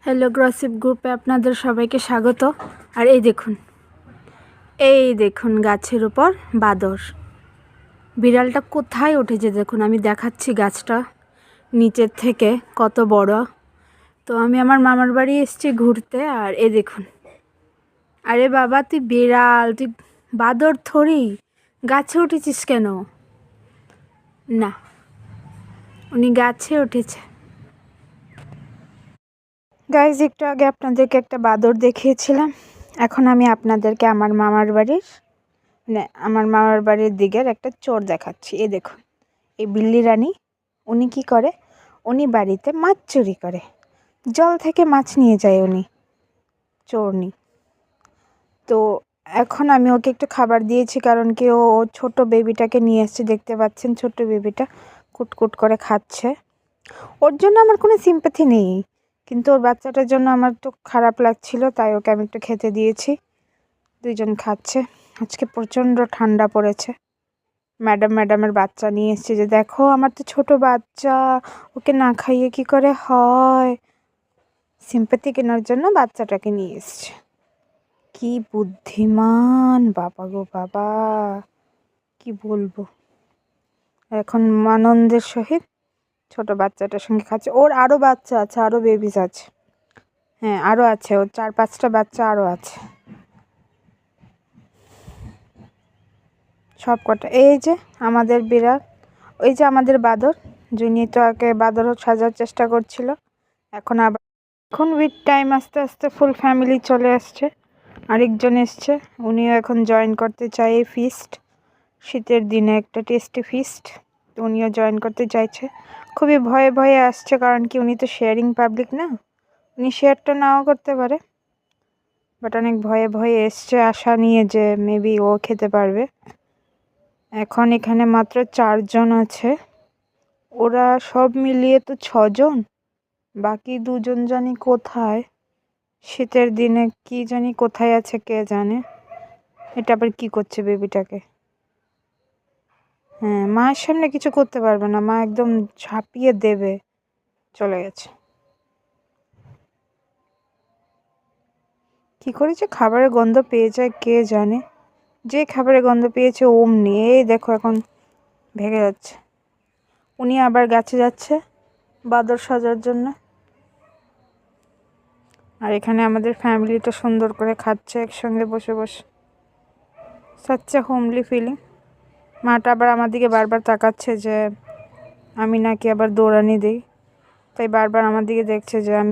Hello গ্রসিপ গ্রুপে আপনাদের সবাইকে স্বাগত। আর এই দেখুন গাছের উপর বাদর। বিড়ালটা কোথায় উঠেছে দেখুন, আমি দেখাচ্ছি গাছটা নিচের থেকে কত বড়। তো আমি আমার মামার বাড়ি এসেছি ঘুরতে, আর দেখুন। আরে বাবা, তুই বিড়াল, তুই বাদর থরি, গাছে উঠেছিস কেন? না, উনি গাছে উঠেছে। গাইজ, একটু আগে আপনাদেরকে একটা বাদর দেখিয়েছিলাম, এখন আমি আপনাদেরকে আমার মামার বাড়ির দিকের একটা চোর দেখাচ্ছি। দেখুন, এই বিল্লি রানী, উনি কি করে, উনি বাড়িতে মাছ চুরি করে, জল থেকে মাছ নিয়ে যায় উনি, চোরনি। তো এখন আমি ওকে একটু খাবার দিয়েছি, কারণ কি ও ছোট বেবিটাকে নিয়ে এসছে, দেখতে পাচ্ছেন ছোট বেবিটা কুটকুট করে খাচ্ছে। ওর জন্য আমার কোনো সিম্প্যাথি নেই, কিন্তু ওর বাচ্চাটার জন্য আমার তো খারাপ লাগছিল, তাই ওকে আমি একটু খেতে দিয়েছি। দুইজন খাচ্ছে। আজকে প্রচণ্ড ঠান্ডা পড়েছে। ম্যাডামের বাচ্চা নিয়ে এসছে, যে দেখো আমার তো ছোট বাচ্চা, ওকে না খাইয়ে কি করে হয়। সিম্প্যাথি কেনার জন্য বাচ্চাটাকে নিয়ে এসছে। কি বুদ্ধিমান বাবা গো বাবা, কি বলবো। এখন আনন্দের সহিত ছোট বাচ্চাটার সঙ্গে খাচ্ছে। ওর আরও বাচ্চা আছে, আরও বেবিজ আছে। হ্যাঁ, আরও আছে, ওর 4-5টা বাচ্চা আরও আছে, সব কটা। এই যে আমাদের বিড়াল, ওই যে আমাদের বাদর, যিনি তো আগে বাদর সাজার চেষ্টা করছিল, এখন উইথ টাইম আস্তে আস্তে ফুল ফ্যামিলি চলে আসছে। আরেকজন এসছে, উনিও এখন জয়েন করতে চায় এই ফিস্ট, শীতের দিনে একটা টেস্টি ফিস্ট। উনিও জয়েন করতে চাইছে, খুবই ভয়ে ভয়ে আসছে, কারণ কি উনি তো শেয়ারিং পাবলিক না, উনি শেয়ারটা নাও করতে পারে, বাট অনেক ভয়ে ভয়ে এসছে, আশা নিয়ে যে মেবি ও খেতে পারবে। এখন এখানে মাত্র 4 জন আছে, ওরা সব মিলিয়ে তো 6 জন, বাকি 2 জন জানি কোথায়, শীতের দিনে কি জানি কোথায় আছে, কে জানে। এটা আবার কি করছে বেবিটাকে? হ্যাঁ, মায়ের সামনে কিছু করতে পারবে না, মা একদম ঝাঁপিয়ে দেবে। চলে গেছে। কি করেছে, খাবারের গন্ধ পেয়ে যায় কে জানে, যে খাবারের গন্ধ পেয়েছে অমনি এই দেখো এখন ভেগে যাচ্ছে। উনি আবার গাছে যাচ্ছে বাদর সাজার জন্য। আর এখানে আমাদের ফ্যামিলিটা সুন্দর করে খাচ্ছে একসঙ্গে বসে বসে, সাচ্চা হোমলি ফিলিং। মাটা আবার আমার দিকে বারবার তাকাচ্ছে যে আমি নাকি আবার দৌড়ানি দিই, তাই বারবার আমার দিকে দেখছে যে আমি